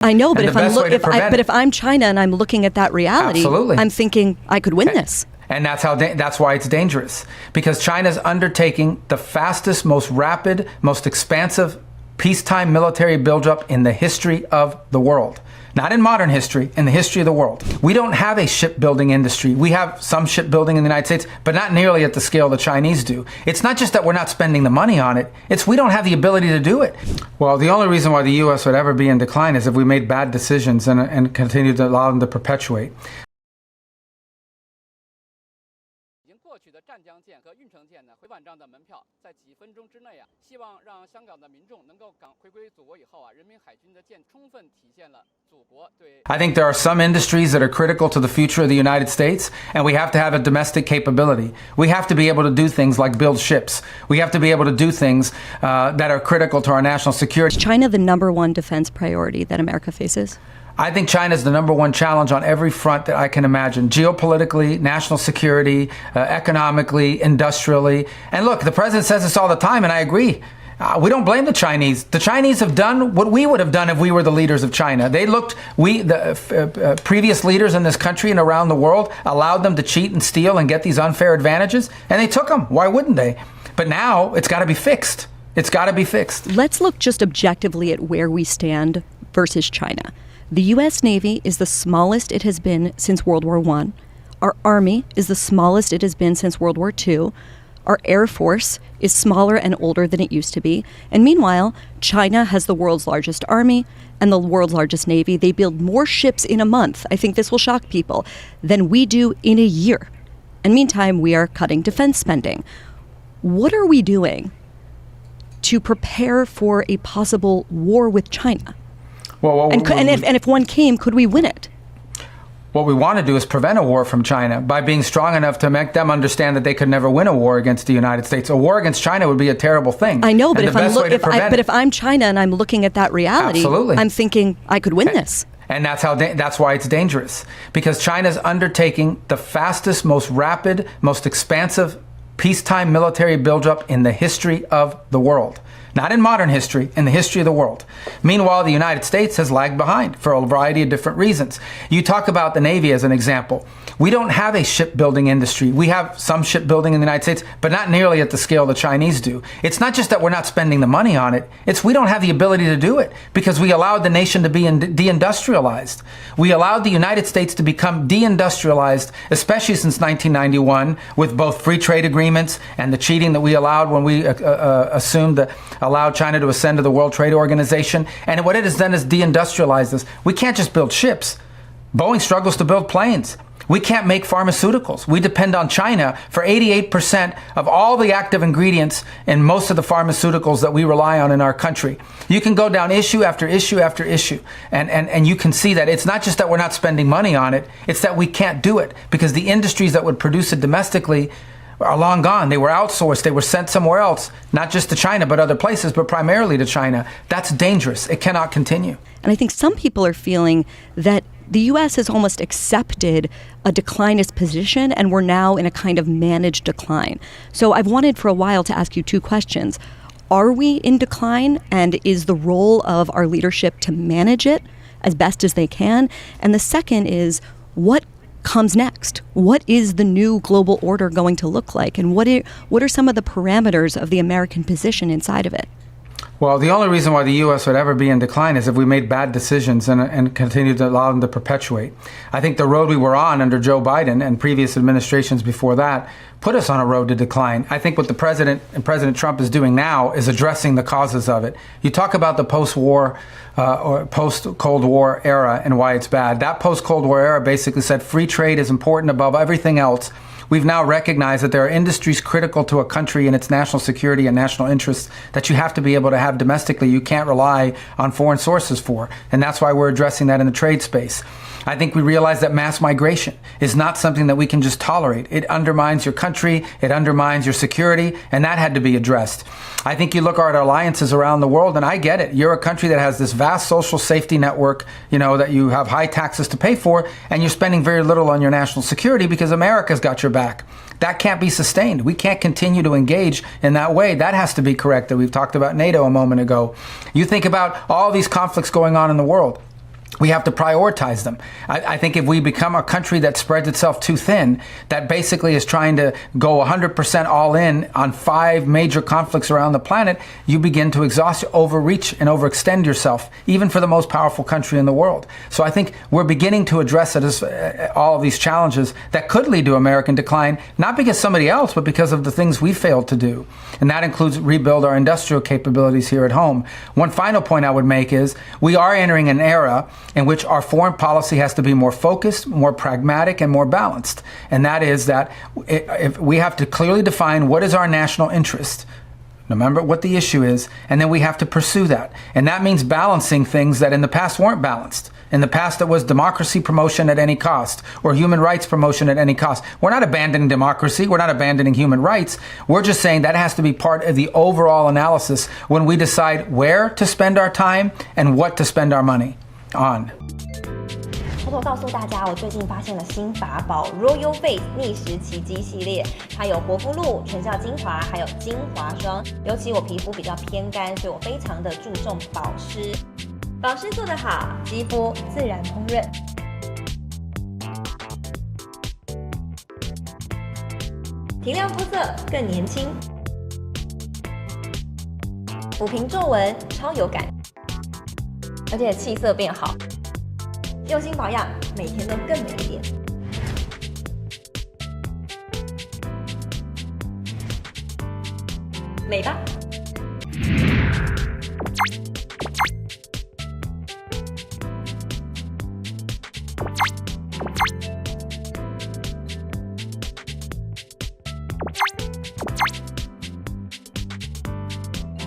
I know, but if I'm China and I'm looking at that reality, absolutely. I'm thinking I could win this. And that's why it's dangerous, because China's undertaking the fastest, most rapid, most expansive peacetime military buildup in the history of the world. Not in modern history, in the history of the world. We don't have a shipbuilding industry. We have some shipbuilding in the United States, but not nearly at the scale the Chinese do. It's not just that we're not spending the money on it, it's we don't have the ability to do it. Well, the only reason why the U.S. would ever be in decline is if we made bad decisions and continued to allow them to perpetuate. 过去的湛江舰和运城舰呢，回返账的门票在几分钟之内啊，希望让香港的民众能够回归祖国以后啊，人民海军的舰充分体现了祖国对。I think there are some industries that are critical to the future of the United States, and we have to have a domestic capability. We have to be able to do things like build ships. We have to be able to do things that are critical to our national security. Is China the number one defense priority that America faces? I think China is the number one challenge on every front that I can imagine. Geopolitically, national security, economically, industrially. And look, the president says this all the time, and I agree. We don't blame the Chinese. The Chinese have done what we would have done if we were the leaders of China. They looked, the previous leaders in this country and around the world allowed them to cheat and steal and get these unfair advantages, and they took them. Why wouldn't they? But now it's got to be fixed. It's got to be fixed. Let's look just objectively at where we stand versus China. The U.S. Navy is the smallest it has been since World War I. Our Army is the smallest it has been since World War II. Our Air Force is smaller and older than it used to be. And meanwhile, China has the world's largest army and the world's largest navy. They build more ships in a month, I think this will shock people, than we do in a year. And meantime, we are cutting defense spending. What are we doing to prepare for a possible war with China? Well, if one came, could we win it? What we want to do is prevent a war from China by being strong enough to make them understand that they could never win a war against the United States. A war against China would be a terrible thing. I know, but if I'm China and I'm looking at that reality, absolutely. I'm thinking I could win this. And that's why it's dangerous, because China's undertaking the fastest, most rapid, most expansive peacetime military buildup in the history of the world. Not in modern history, in the history of the world. Meanwhile, the United States has lagged behind for a variety of different reasons. You talk about the Navy as an example. We don't have a shipbuilding industry. We have some shipbuilding in the United States, but not nearly at the scale the Chinese do. It's not just that we're not spending the money on it, it's we don't have the ability to do it because we allowed the nation to be deindustrialized. We allowed the United States to become deindustrialized, especially since 1991, with both free trade agreements and the cheating that we allowed when we assumed that allowed China to ascend to the World Trade Organization. And what it has done is deindustrialized us. We can't just build ships. Boeing struggles to build planes. We can't make pharmaceuticals. We depend on China for 88% of all the active ingredients in most of the pharmaceuticals that we rely on in our country. You can go down issue after issue after issue, and you can see that it's not just that we're not spending money on it, it's that we can't do it because the industries that would produce it domestically are long gone. They were outsourced. They were sent somewhere else, not just to China, but other places, but primarily to China. That's dangerous. It cannot continue. And I think some people are feeling that the U.S. has almost accepted a declinist position, and we're now in a kind of managed decline. So I've wanted for a while to ask you two questions. Are we in decline, and is the role of our leadership to manage it as best as they can? And the second is, what comes next? What is the new global order going to look like? And what are some of the parameters of the American position inside of it? Well, the only reason why the U.S. would ever be in decline is if we made bad decisions and continued to allow them to perpetuate. I think the road we were on under Joe Biden and previous administrations before that put us on a road to decline. I think what the president and President Trump is doing now is addressing the causes of it. You talk about the post-war or post-Cold War era and why it's bad. That post-Cold War era basically said free trade is important above everything else. We've now recognized that there are industries critical to a country and its national security and national interests that you have to be able to have domestically. You can't rely on foreign sources for. And that's why we're addressing that in the trade space. I think we realize that mass migration is not something that we can just tolerate. It undermines your country, it undermines your security, and that had to be addressed. I think you look at our alliances around the world, and I get it. You're a country that has this vast social safety network, that you have high taxes to pay for, and you're spending very little on your national security because America's got your back. That can't be sustained. We can't continue to engage in that way. That has to be corrected. We've talked about NATO a moment ago. You think about all these conflicts going on in the world. We have to prioritize them. I think if we become a country that spreads itself too thin, that basically is trying to go 100% all in on 5 major conflicts around the planet, you begin to exhaust, overreach, and overextend yourself, even for the most powerful country in the world. So I think we're beginning to address all of these challenges that could lead to American decline, not because somebody else, but because of the things we failed to do. And that includes rebuild our industrial capabilities here at home. One final point I would make is we are entering an era in which our foreign policy has to be more focused, more pragmatic, and more balanced. And that is that if we have to clearly define what is our national interest, remember what the issue is, and then we have to pursue that. And that means balancing things that in the past weren't balanced. In the past, it was democracy promotion at any cost, or human rights promotion at any cost. We're not abandoning democracy. We're not abandoning human rights. We're just saying that has to be part of the overall analysis when we decide where to spend our time and what to spend our money on. 偷偷告诉大家，我最近发现了新法宝 Royal Face 逆时奇迹系列，它有活肤露、全效精华，还有精华霜。尤其我皮肤比较偏干，所以我非常的注重保湿。保湿做得好，肌肤自然烹润。提亮肤色更年轻，抚平皱纹超有感，而且气色变好。用心保养，每天都更美一点。美吧。